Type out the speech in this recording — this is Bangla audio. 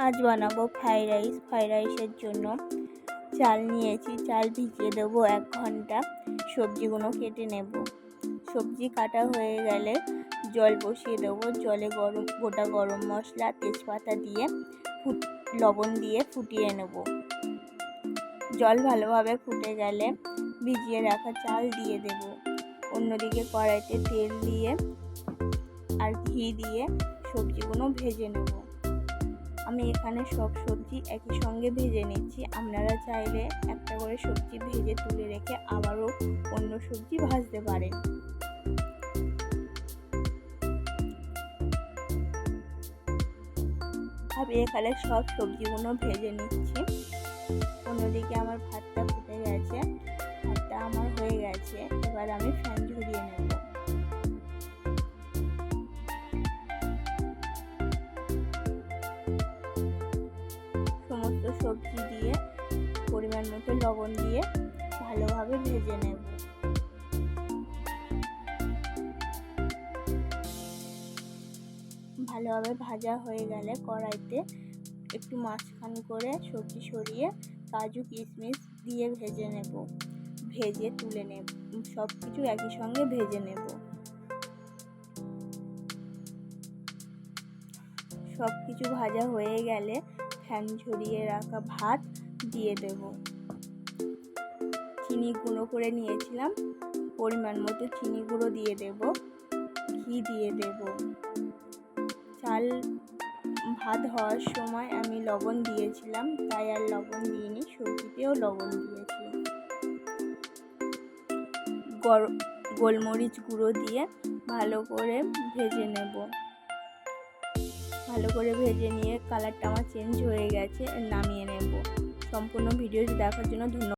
আজ বানাবো ফ্রাইড রাইস। ফ্রাইড রাইসের জন্য চাল নিয়েছি, চাল ভিজিয়ে দেবো 1 ঘন্টা। সবজিগুলো কেটে নেব। সবজি কাটা হয়ে গেলে জল বসিয়ে দেবো। জলে গোটা গরম মশলা, তেজপাতা দিয়ে লবণ দিয়ে ফুটিয়ে নেব। জল ভালোভাবে ফুটে গেলে ভিজিয়ে রাখা চাল দিয়ে দেব। অন্যদিকে কড়াইতে তেল দিয়ে আর ঘি দিয়ে সবজিগুলো ভেজে নেব। আমি এখানে সব সবজি একই সঙ্গে ভেজে নিচ্ছি। আপনারা চাইলে একটা করে সবজি ভেজে তুলে রেখে আবারও অন্য সবজি ভাজতে পারেন। আমি এখানে সব সবজিগুলো ভেজে নিচ্ছি। অন্যদিকে আমার ভাতটা ফুটে গেছে, ভাতটা আমার হয়ে গেছে। এবার আমি ফ্যান ঝরিয়ে নেব। সমস্ত সবজি দিয়ে পরিমাণ মতো লবণ দিয়ে ভালোভাবে ভেজে নেব। ভালোভাবে ভাজা হয়ে গেলে কড়াইতে একটু মাঝখান করে সবজি সরিয়ে কাজু কিশমিশ দিয়ে ভেজে নেব। ভেজে তুলে নেব। সব কিছু একই সঙ্গে ভেজে নেব। সব কিছু ভাজা হয়ে গেলে ফ্যান ঝরিয়ে রাখা ভাত দিয়ে দেব। চিনি গুঁড়ো করে নিয়েছিলাম, পরিমাণ মতো চিনি গুঁড়ো দিয়ে দেব। ঘি দিয়ে দেব। চাল ভাত হওয়ার সময় আমি লবণ দিয়েছিলাম, তাই আর লবণ দিইনি। সবজিতেও লবণ দিয়েছি। গোলমরিচ গুঁড়ো দিয়ে ভালো করে ভেজে নেব। ভালো করে ভেজে নিয়ে কালারটা আমার চেঞ্জ হয়ে গেছে, নামিয়ে নেব। সম্পূর্ণ ভিডিওটি দেখার জন্য ধন্যবাদ।